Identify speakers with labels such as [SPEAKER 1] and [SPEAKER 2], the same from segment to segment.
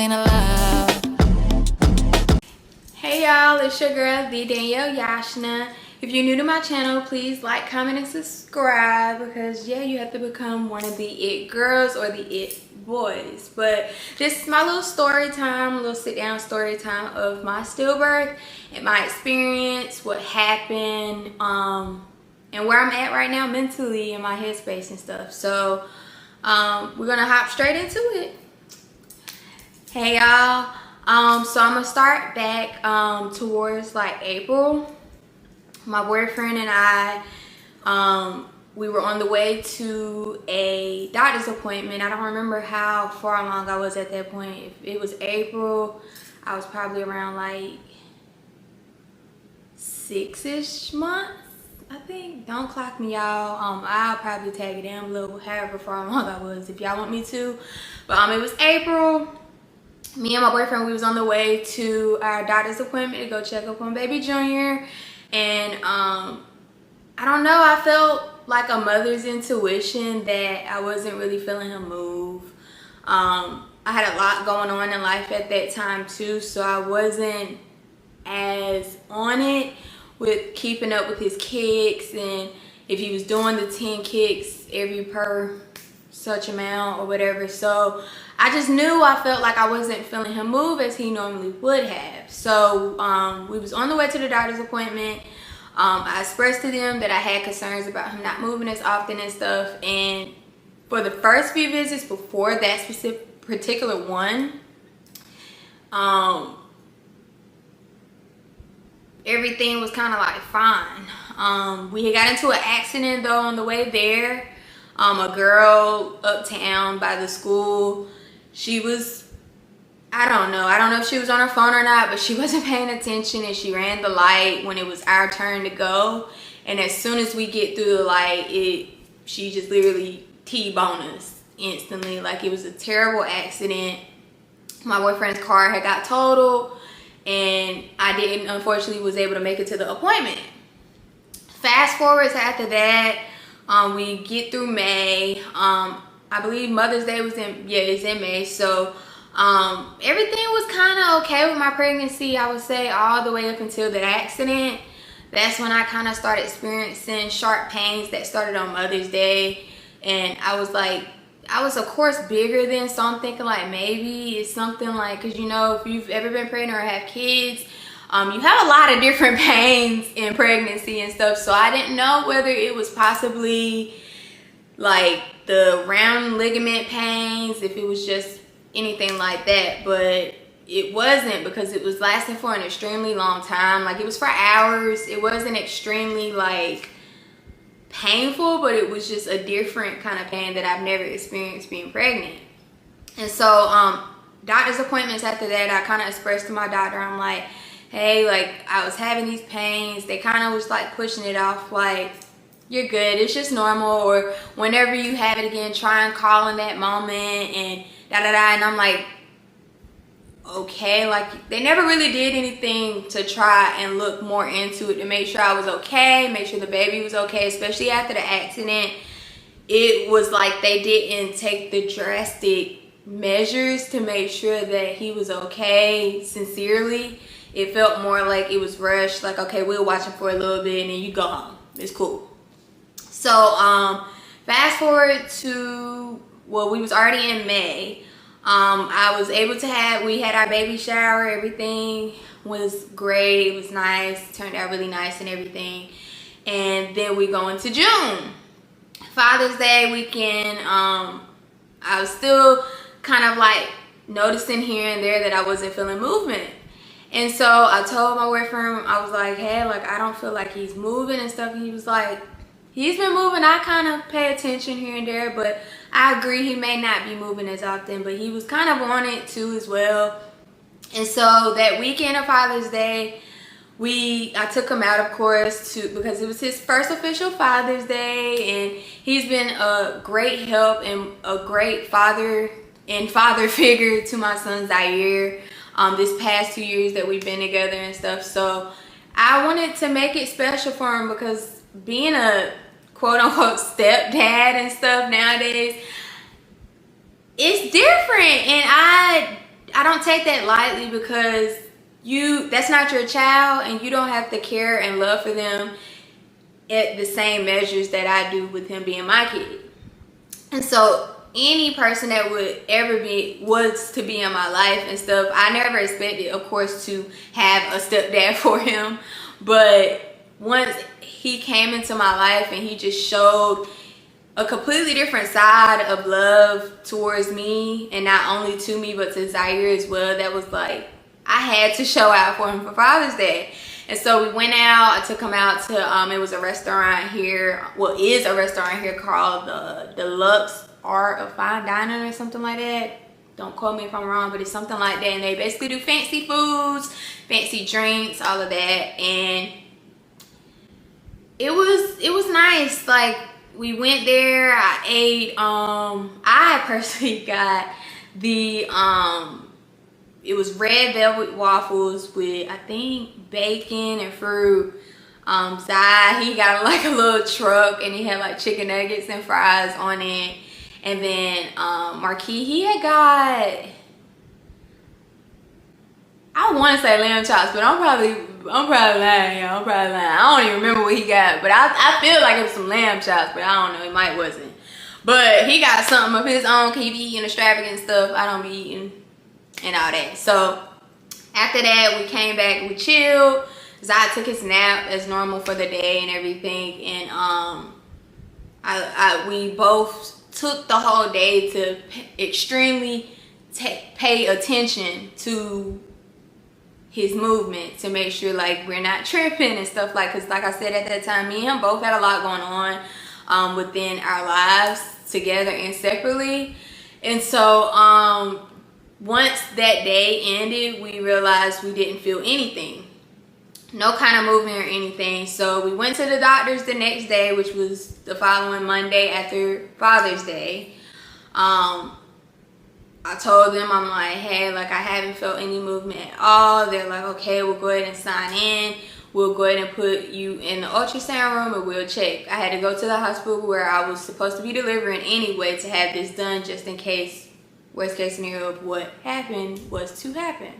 [SPEAKER 1] ain't allowed.
[SPEAKER 2] Hey y'all, it's your girl Theedanielleyashna. If you're new to my channel, please like, comment, and subscribe because yeah, you have to become one of the it girls or the it boys. But this is my little story time, a little sit down story time of my stillbirth and my experience, what happened, and where I'm at right now mentally in my headspace and stuff. So we're gonna hop straight into it. Hey y'all, so I'm gonna start back towards like April. My boyfriend and I, we were on the way to a doctor's appointment. I don't remember how far along I was at that point. If it was April, I was probably around like 6-ish months, I think. Don't clock me, y'all. I'll probably tag it down below however far along I was if y'all want me to. But it was April. Me and my boyfriend, we was on the way to our doctor's appointment to go check up on baby Junior. And I don't know, I felt like a mother's intuition that I wasn't really feeling him move. I had a lot going on in life at that time too, so I wasn't as on it with keeping up with his kicks, and if he was doing the 10 kicks every per such amount or whatever. So I just knew, I felt like I wasn't feeling him move as he normally would have. So we was on the way to the doctor's appointment. I expressed to them that I had concerns about him not moving as often and stuff. And for the first few visits before that particular one, everything was kind of like fine. We had got into an accident though on the way there. A girl uptown by the school, she was, I don't know if she was on her phone or not, but she wasn't paying attention and she ran the light when it was our turn to go. And as soon as we get through the light, she just literally T-boned us instantly. Like, it was a terrible accident. My boyfriend's car had got totaled and I unfortunately was able to make it to the appointment. Fast forwards after that, we get through May. I believe Mother's Day was it's in May. So everything was kind of okay with my pregnancy, I would say, all the way up until the accident. That's when I kind of started experiencing sharp pains that started on Mother's Day. And I was like, I was of course bigger then, so I'm thinking like maybe it's something like, because you know, if you've ever been pregnant or have kids, you have a lot of different pains in pregnancy and stuff. So I didn't know whether it was possibly like the round ligament pains, if it was just anything like that. But it wasn't, because it was lasting for an extremely long time. Like, it was for hours. It wasn't extremely like painful, but it was just a different kind of pain that I've never experienced being pregnant. And so doctor's appointments after that, I kind of expressed to my doctor, I'm like, hey, like, I was having these pains. They kind of was like pushing it off, like, you're good, it's just normal, or whenever you have it again, try and call in that moment, and da-da-da. And I'm like, okay. Like, they never really did anything to try and look more into it to make sure I was okay, make sure the baby was okay, especially after the accident. It was like they didn't take the drastic measures to make sure that he was okay sincerely. It felt more like it was rushed, like, okay, we'll watch him for a little bit and then you go home, it's cool. So fast forward to, well, we was already in May. I was able to we had our baby shower, everything was great, it was nice, turned out really nice and everything. And then we go into June, Father's Day weekend. I was still kind of like noticing here and there that I wasn't feeling movement. And so I told my boyfriend, I was like, hey, like, I don't feel like he's moving and stuff. And he was like, he's been moving. I kind of pay attention here and there, but I agree he may not be moving as often, but he was kind of on it too as well. And so that weekend of Father's Day, I took him out, of course, because it was his first official Father's Day, and he's been a great help and a great father figure to my son Zaire this past 2 years that we've been together and stuff. So I wanted to make it special for him, because being a quote-unquote stepdad and stuff nowadays, it's different. And I don't take that lightly, because that's not your child, and you don't have to care and love for them at the same measures that I do with him being my kid. And so any person that would ever was to be in my life and stuff, I never expected, of course, to have a stepdad for him. But once he came into my life and he just showed a completely different side of love towards me, and not only to me but to Zaire as well, that was like, I had to show out for him for Father's Day. And so we went out. I took him out to, it was a restaurant here, well, is a restaurant here called the Deluxe Art of Fine Dining or something like that. Don't quote me if I'm wrong, but it's something like that. And they basically do fancy foods, fancy drinks, all of that. And it was nice. Like, we went there, I ate, I personally got the, it was red velvet waffles with, I think, bacon and fruit. Zai, he got like a little truck, and he had like chicken nuggets and fries on it. And then Marquis, he had got, I want to say lamb chops, but I'm probably lying, y'all. I'm probably lying. I don't even remember what he got, but I feel like it was some lamb chops, but I don't know, it might wasn't. But he got something of his own. He be eating extravagant stuff. I don't be eating and all that. So after that, we came back, we chilled. Zai took his nap as normal for the day and everything, and we both took the whole day to extremely pay attention to his movement, to make sure like we're not tripping and stuff, like, because like I said, at that time, me and him both had a lot going on within our lives, together and separately. And so once that day ended, we realized we didn't feel anything, no kind of movement or anything. So we went to the doctors the next day, which was the following Monday after Father's Day. I told them, I'm like, hey, like, I haven't felt any movement at all. They're like, okay, we'll go ahead and sign in. We'll go ahead and put you in the ultrasound room, and we'll check. I had to go to the hospital where I was supposed to be delivering anyway to have this done, just in case, worst case scenario of what happened was to happen.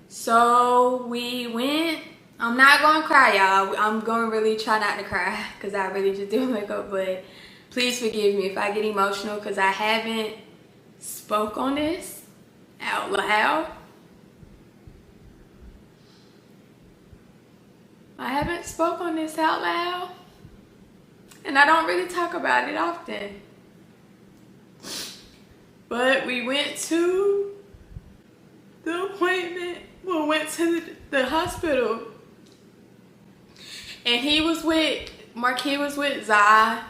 [SPEAKER 2] So we went. I'm not going to cry, y'all. I'm going to really try not to cry, because I really just do makeup. But please forgive me if I get emotional, because I haven't spoke on this out loud. I haven't spoke on this out loud, and I don't really talk about it often. But we went to the appointment, well, went to the hospital, and Marquis was with Zai.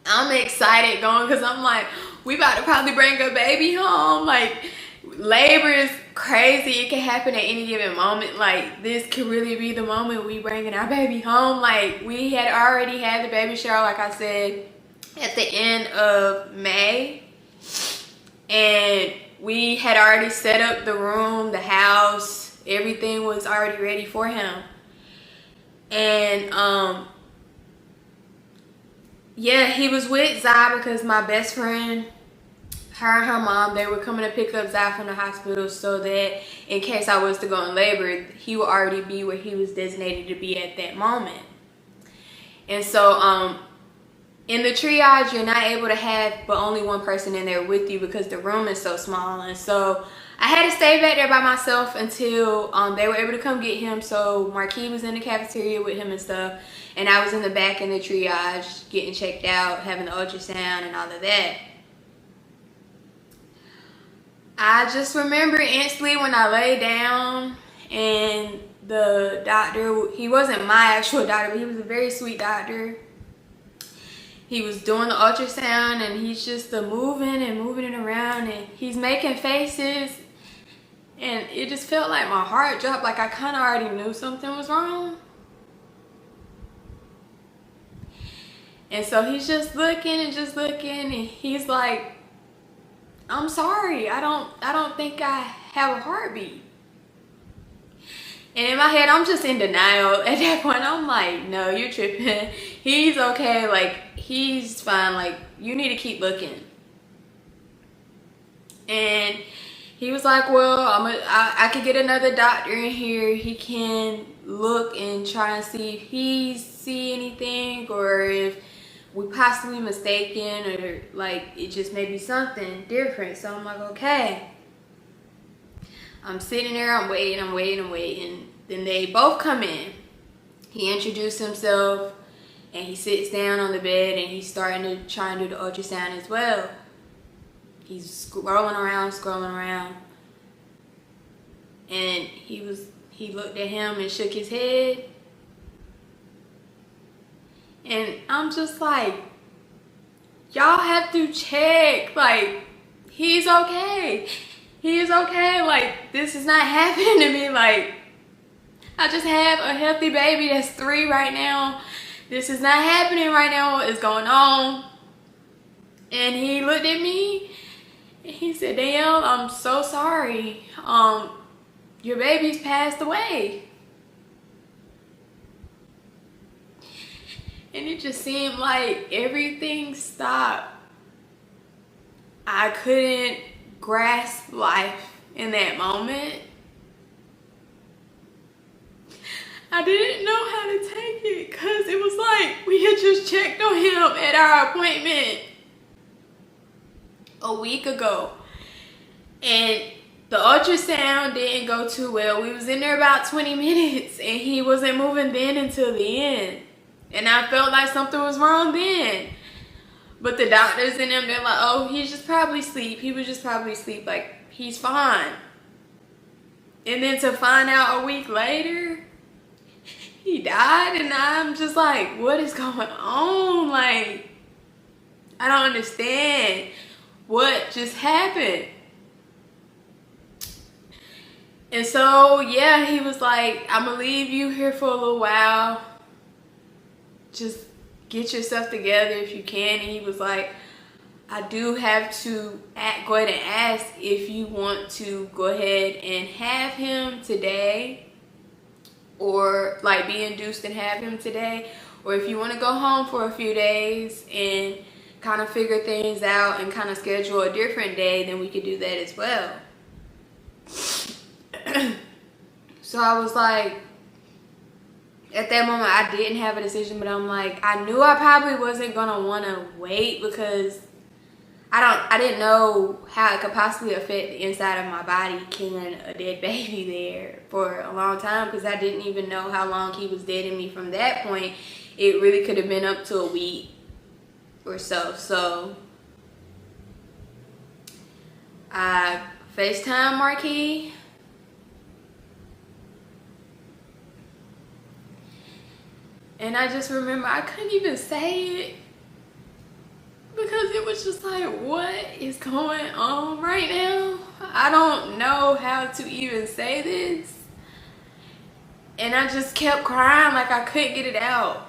[SPEAKER 2] I'm excited going, because I'm like, we about to probably bring a baby home. Like, labor is crazy. It can happen at any given moment. Like, this could really be the moment we bringing our baby home. Like, we had already had the baby shower, like I said, at the end of May. And we had already set up the room, the house. Everything was already ready for him. And, yeah, he was with Zai because my best friend, her and her mom, they were coming to pick up Zai from the hospital, so that in case I was to go in labor, he would already be where he was designated to be at that moment. And so in the triage, you're not able to have but only one person in there with you, because the room is so small. And so I had to stay back there by myself until they were able to come get him. So Marquis was in the cafeteria with him and stuff, and I was in the back in the triage getting checked out, having the ultrasound and all of that. I just remember instantly when I lay down, and the doctor, he wasn't my actual doctor, but he was a very sweet doctor. He was doing the ultrasound, and he's just moving it around, and he's making faces, and it just felt like my heart dropped, like I kind of already knew something was wrong. And so he's just looking, and he's like, I'm sorry, I don't think I have a heartbeat. And in my head, I'm just in denial. At that point, I'm like, no, you're tripping. He's okay, like, he's fine, like, you need to keep looking. And he was like, well, I could get another doctor in here. He can look and try and see if he see anything, or if we possibly mistaken, or like it just may be something different. So I'm like, okay. I'm sitting there, I'm waiting. Then they both come in. He introduced himself, and he sits down on the bed, and he's starting to try and do the ultrasound as well. He's scrolling around. And he looked at him and shook his head. And I'm just like, y'all have to check. Like, he's okay. He is okay. Like, this is not happening to me. Like, I just have a healthy baby that's 3 right now. This is not happening right now. What is going on? And he looked at me and he said, Danielle, I'm so sorry. Your baby's passed away. And it just seemed like everything stopped. I couldn't grasp life in that moment. I didn't know how to take it, because it was like we had just checked on him at our appointment a week ago. And the ultrasound didn't go too well. We was in there about 20 minutes and he wasn't moving then until the end. And I felt like something was wrong then. But the doctors and them, they're like, oh, he's just probably asleep. He was just probably asleep. Like, he's fine. And then to find out a week later, he died. And I'm just like, what is going on? Like, I don't understand what just happened. And so, yeah, he was like, I'm going to leave you here for a little while. Just get yourself together if you can. And he was like, I do have to go ahead and ask if you want to go ahead and have him today, or like be induced and have him today, or if you want to go home for a few days and kind of figure things out and kind of schedule a different day, then we could do that as well. So I was like, at that moment I didn't have a decision, but I'm like, I knew I probably wasn't gonna want to wait, because I didn't know how it could possibly affect the inside of my body killing a dead baby there for a long time, because I didn't even know how long he was dead in me. From that point, it really could have been up to a week or so. So I FaceTime Marquis. And I just remember I couldn't even say it, because it was just like, what is going on right now? I don't know how to even say this. And I just kept crying, like I couldn't get it out.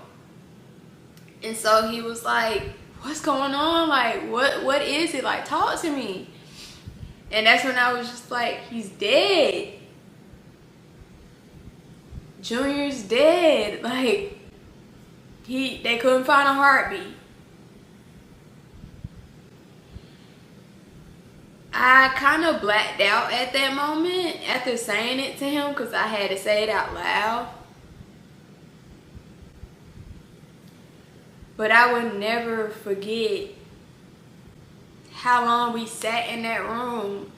[SPEAKER 2] And so he was like, what's going on? Like, what is it? Like, talk to me. And that's when I was just like, he's dead. Junior's dead. Like, they couldn't find a heartbeat. I kind of blacked out at that moment after saying it to him, because I had to say it out loud. But I would never forget how long we sat in that room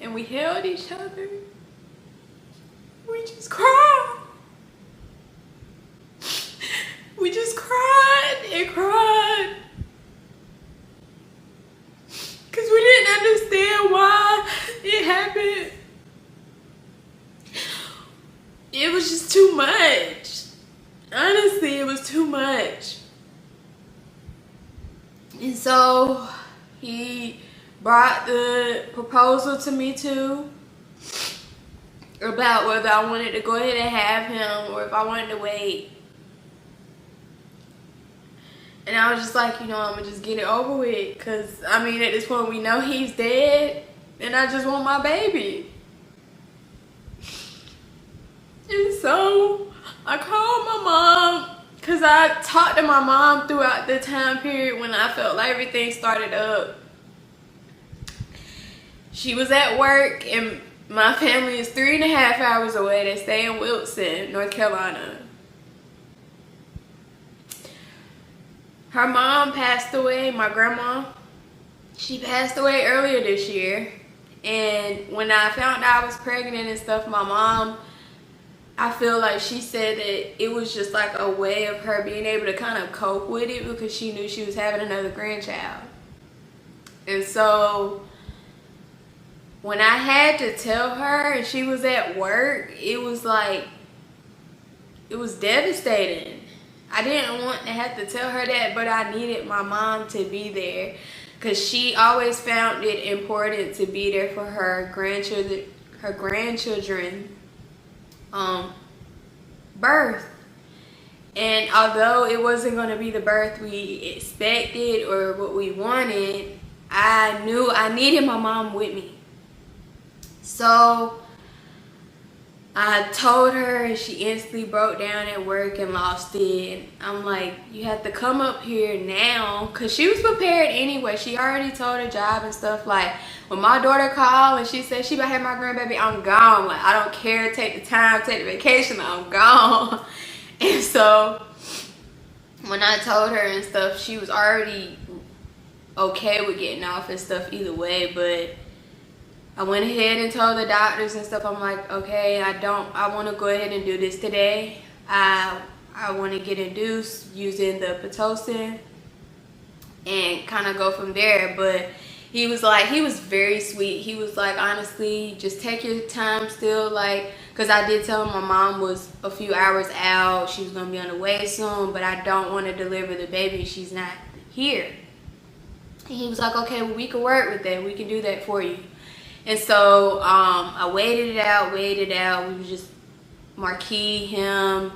[SPEAKER 2] and we held each other. We just cried. We just cried and cried, because we didn't understand why it happened. It was just too much. Honestly, it was too much. And so he brought the proposal to me too, about whether I wanted to go ahead and have him or if I wanted to wait. And I was just like, I'm going to just get it over with. Because, I mean, at this point, we know he's dead. And I just want my baby. And so, I called my mom. Because I talked to my mom throughout the time period when I felt like everything started up. she was at work, and my family is 3.5 hours away. They stay in Wilson, North Carolina. Her mom passed away, my grandma. She passed away earlier this year. And when I found out I was pregnant and stuff, my mom, I feel like she said that it was just like a way of her being able to kind of cope with it, because she knew she was having another grandchild. And so when I had to tell her and she was at work, it was like, it was devastating. I didn't want to have to tell her that, but I needed my mom to be there, because she always found it important to be there for her grandchildren, birth. And although it wasn't going to be the birth we expected or what we wanted, I knew I needed my mom with me. So I told her, and she instantly broke down at work and lost it. And I'm like, you have to come up here now, because she was prepared anyway. She already told her job and stuff. Like, when my daughter called and she said she about to have my grandbaby, I'm gone. Like, I don't care, take the time, take the vacation, I'm gone. And so when I told her and stuff, she was already okay with getting off and stuff either way. But I went ahead and told the doctors and stuff, I'm like, okay, I want to go ahead and do this today. I want to get induced using the Pitocin and kind of go from there. But he was very sweet. He was like, honestly, just take your time still, like, because I did tell him my mom was a few hours out. She was going to be on the way soon, but I don't want to deliver the baby. She's not here. And he was like, okay, well, we can work with that. We can do that for you. And so I waited it out. We was just Marquis, him,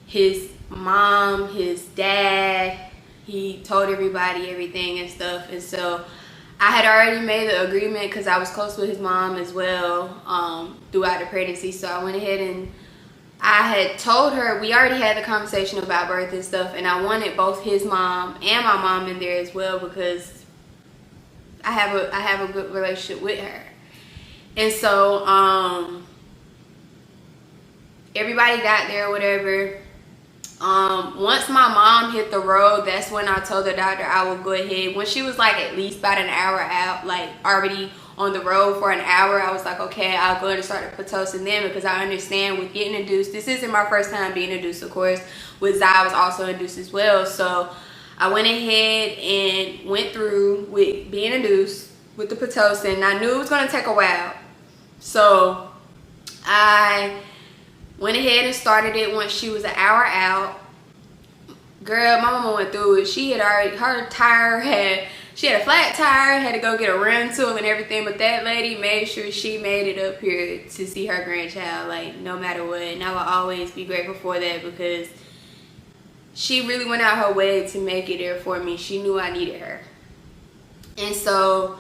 [SPEAKER 2] his mom, his dad. He told everybody everything and stuff. And so I had already made the agreement, because I was close with his mom as well throughout the pregnancy. So I went ahead and I had told her, we already had the conversation about birth and stuff, and I wanted both his mom and my mom in there as well, because I have a good relationship with her. And so everybody got there or whatever. Once my mom hit the road, that's when I told the doctor I would go ahead. When she was like at least about an hour out, like already on the road for an hour, I was like, okay, I'll go ahead and start the Pitocin then, because I understand with getting induced, this isn't my first time being induced, of course. With Zai, I was also induced as well. So I went ahead and went through with being induced with the Pitocin. I knew it was going to take a while. So I went ahead and started it once she was an hour out. Girl, my mama went through it. She had already, she had a flat tire, had to go get a rental and everything. But that lady made sure she made it up here to see her grandchild, like, no matter what. And I will always be grateful for that, because she really went out her way to make it there for me. She knew I needed her. And so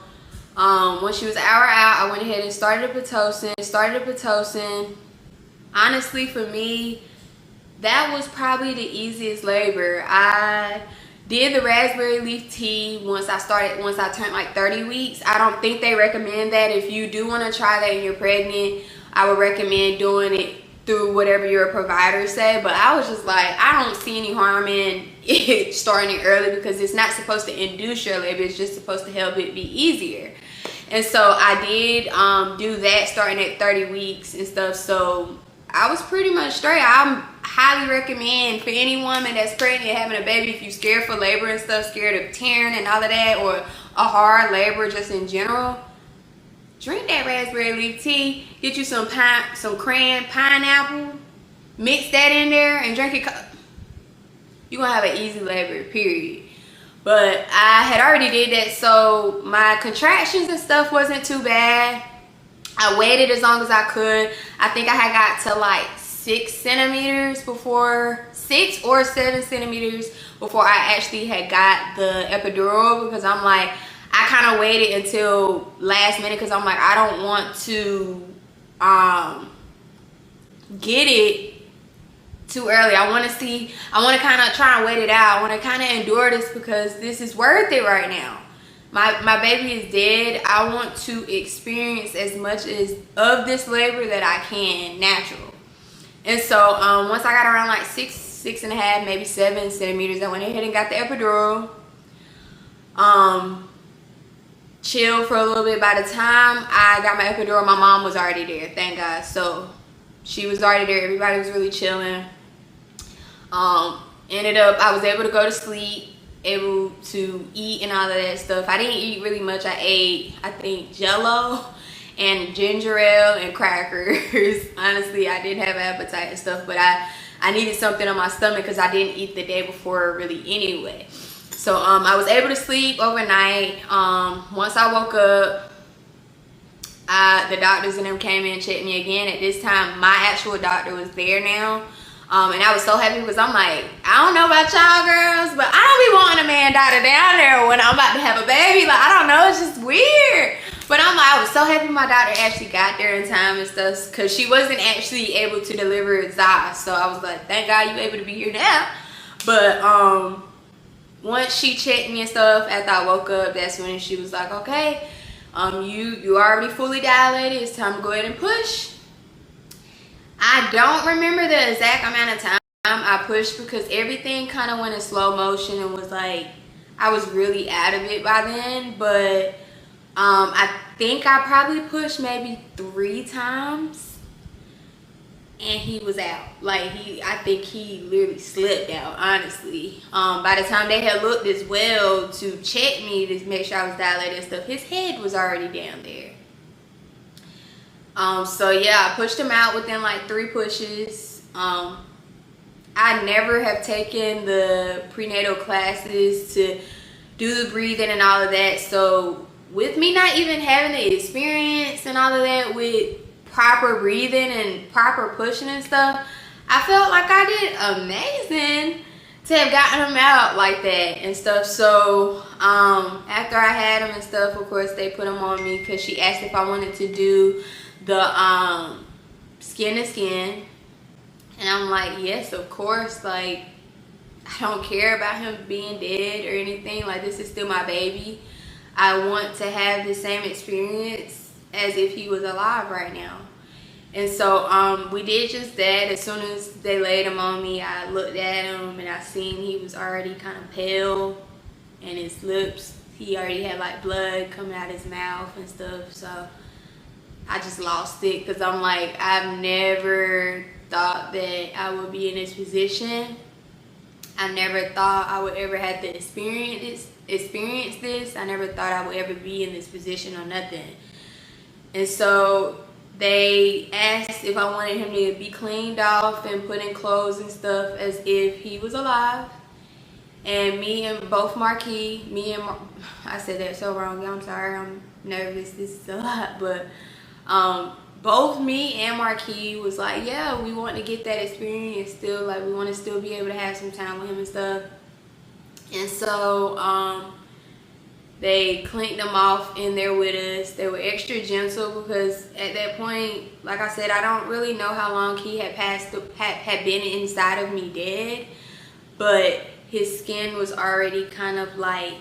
[SPEAKER 2] when she was an hour out, I went ahead and started the Pitocin. Honestly, for me, that was probably the easiest labor. I did the raspberry leaf tea once I turned like 30 weeks. I don't think they recommend that. If you do want to try that and you're pregnant, I would recommend doing it through whatever your providers say. But I was just like, I don't see any harm in it starting it early, because it's not supposed to induce your labor. It's just supposed to help it be easier. And so I did do that starting at 30 weeks and stuff. So I was pretty much straight. I highly recommend for any woman that's pregnant, having a baby, if you're scared for labor and stuff, scared of tearing and all of that, or a hard labor just in general, drink that raspberry leaf tea. Get you some cran pineapple, mix that in there and drink it. You're gonna have an easy labor, period. But I had already did that, so my contractions and stuff wasn't too bad. I waited as long as I could. I think I had got to like 6 or 7 centimeters before I actually had got the epidural, because I'm like, I kind of waited until last minute, because I'm like, I don't want to get it too early. I want to kind of try and wait it out. I want to kind of endure this, because this is worth it right now. my baby is dead. I want to experience as much as of this labor that I can natural. And so once I got around like 6.5, maybe 7 centimeters, I went ahead and got the epidural. Chilled for a little bit. By the time I got my epidural, my mom was already there, thank God. So she was already there. Everybody was really chilling. Ended up, I was able to go to sleep, able to eat and all of that stuff. I didn't eat really much. I ate, I think, Jello and ginger ale and crackers. Honestly, I didn't have appetite and stuff, but I needed something on my stomach because I didn't eat the day before really anyway. So I was able to sleep overnight. Once I woke up, the doctors and them came in and checked me again. At this time, my actual doctor was there now. And I was so happy because I'm like, I don't know about y'all girls, but I don't be wanting a man doctor down there when I'm about to have a baby. Like, I don't know, it's just weird. But I'm like, I was so happy my doctor actually got there in time and stuff, because she wasn't actually able to deliver Zai. So I was like, thank God you able to be here now. But once she checked me and stuff, after I woke up, that's when she was like, okay, you already fully dilated. It's time to go ahead and push. I don't remember the exact amount of time I pushed because everything kind of went in slow motion and was like, I was really out of it by then. But I think I probably pushed maybe 3 times and he was out. Like, I think he literally slipped out, honestly. By the time they had looked as well to check me to make sure I was dilated and stuff, his head was already down there. So yeah, I pushed him out within like 3 pushes. I never have taken the prenatal classes to do the breathing and all of that. So with me not even having the experience and all of that with proper breathing and proper pushing and stuff, I felt like I did amazing to have gotten him out like that and stuff. So after I had him and stuff, of course they put him on me because she asked if I wanted to do the skin to skin, and I'm like, yes, of course. Like, I don't care about him being dead or anything. Like, this is still my baby. I want to have the same experience as if he was alive right now. And so we did just that. As soon as they laid him on me, I looked at him and I seen he was already kind of pale, and his lips, he already had like blood coming out his mouth and stuff. So I just lost it because I'm like, I've never thought that I would be in this position. I never thought I would ever have to experience this. I never thought I would ever be in this position or nothing. And so they asked if I wanted him to be cleaned off and put in clothes and stuff as if he was alive. And me and both Marquis, I said that so wrong, I'm sorry, I'm nervous, this is a lot, but both me and Marquis was like, yeah, we want to get that experience still. Like, we want to still be able to have some time with him and stuff. And so they cleaned them off in there with us. They were extra gentle because at that point, like I said, I don't really know how long he had had been inside of me dead, but his skin was already kind of like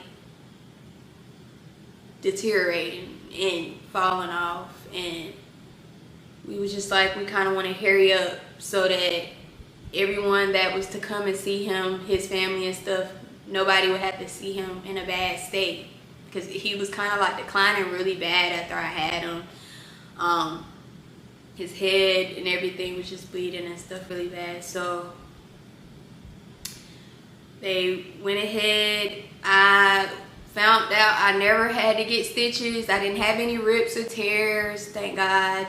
[SPEAKER 2] deteriorating and falling off. And we was just like, we kind of want to hurry up so that everyone that was to come and see him, his family and stuff, nobody would have to see him in a bad state, because he was kind of like declining really bad after I had him. His head and everything was just bleeding and stuff really bad. So they went ahead. I found out I never had to get stitches. I didn't have any rips or tears, thank God.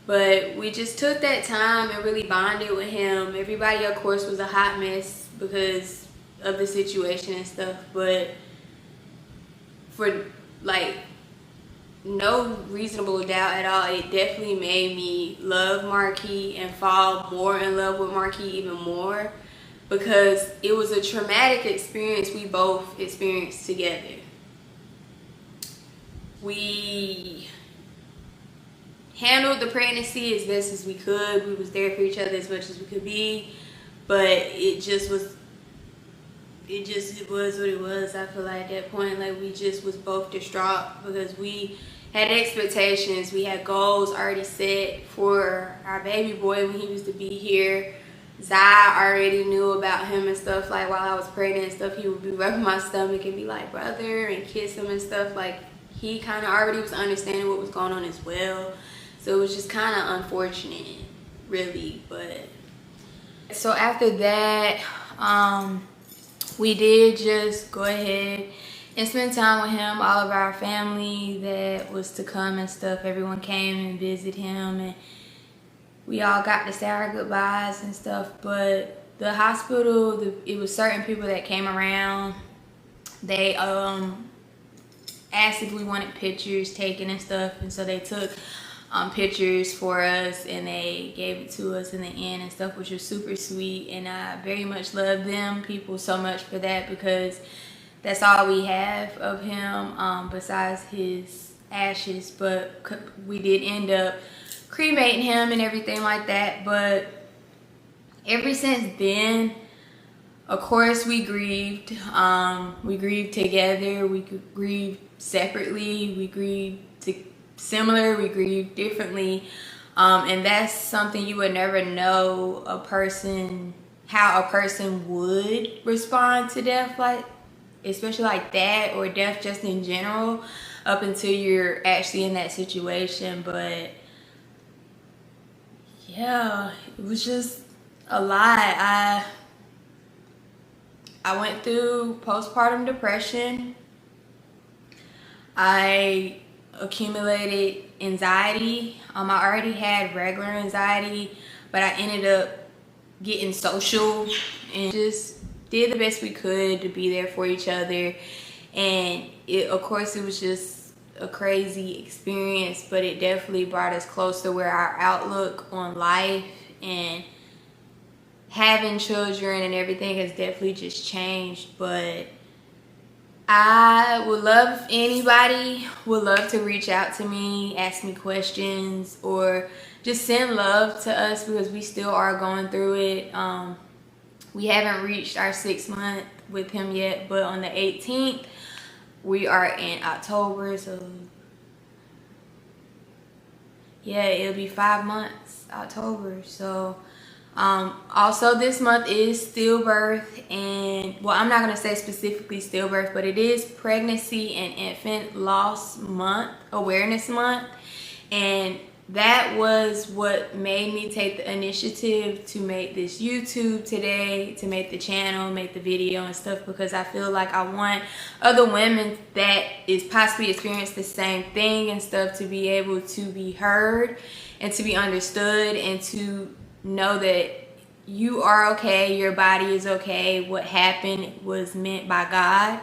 [SPEAKER 2] But we just took that time and really bonded with him. Everybody, of course, was a hot mess because of the situation and stuff. But for like no reasonable doubt at all, it definitely made me love Marquis and fall more in love with Marquis even more, because it was a traumatic experience we both experienced together. We handled the pregnancy as best as we could. We was there for each other as much as we could be, but it it was what it was. I feel like at that point, like, we just was both distraught because we had expectations, we had goals already set for our baby boy when he was to be here. Zai already knew about him and stuff. Like, while I was pregnant and stuff, he would be rubbing my stomach and be like, brother, and kiss him and stuff. Like, he kind of already was understanding what was going on as well. So it was just kind of unfortunate, really. But so after that, we did just go ahead and spend time with him. All of our family that was to come and stuff, everyone came and visited him, and we all got to say our goodbyes and stuff. But the hospital, it was certain people that came around. They asked if we wanted pictures taken and stuff, and so they took pictures for us and they gave it to us in the end and stuff, which was super sweet. And I very much love them people so much for that, because that's all we have of him besides his ashes. But we did end up cremating him and everything like that. But ever since then, of course, we grieved. We grieved together, we grieved separately, we grieved similar, we grieved differently. And that's something you would never know how a person would respond to death, like especially like that, or death just in general, up until you're actually in that situation. But yeah, it was just a lot. I went through postpartum depression. I accumulated anxiety. I already had regular anxiety, but I ended up getting social and just did the best we could to be there for each other. And of course, it was just a crazy experience, but it definitely brought us closer, where our outlook on life and having children and everything has definitely just changed. But I would love if anybody would love to reach out to me, ask me questions, or just send love to us, because we still are going through it. We haven't reached our 6th month with him yet, but on the 18th, we are in October, so yeah, it'll be 5 months, October. So also this month is Stillbirth, and well, I'm not going to say specifically Stillbirth, but it is Pregnancy and Infant Loss Month, Awareness Month. And that was what made me take the initiative to make this YouTube today, to make the channel, make the video and stuff, because I feel like I want other women that is possibly experiencing the same thing and stuff to be able to be heard and to be understood, and to know that you are okay, your body is okay. What happened was meant by God.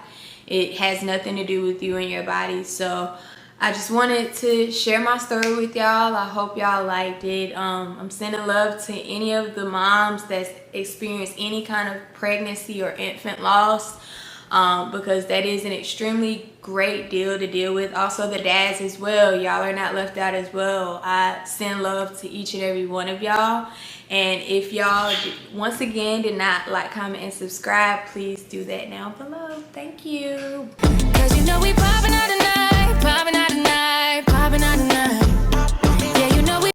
[SPEAKER 2] It has nothing to do with you and your body. So I just wanted to share my story with y'all. I hope y'all liked it. I'm sending love to any of the moms that's experienced any kind of pregnancy or infant loss, because that is an extremely great deal to deal with. Also the dads as well. Y'all are not left out as well. I send love to each and every one of y'all. And if y'all, once again, did not like, comment, and subscribe, please do that now below. Thank you. 'Cause you know we popping out tonight, popping out tonight.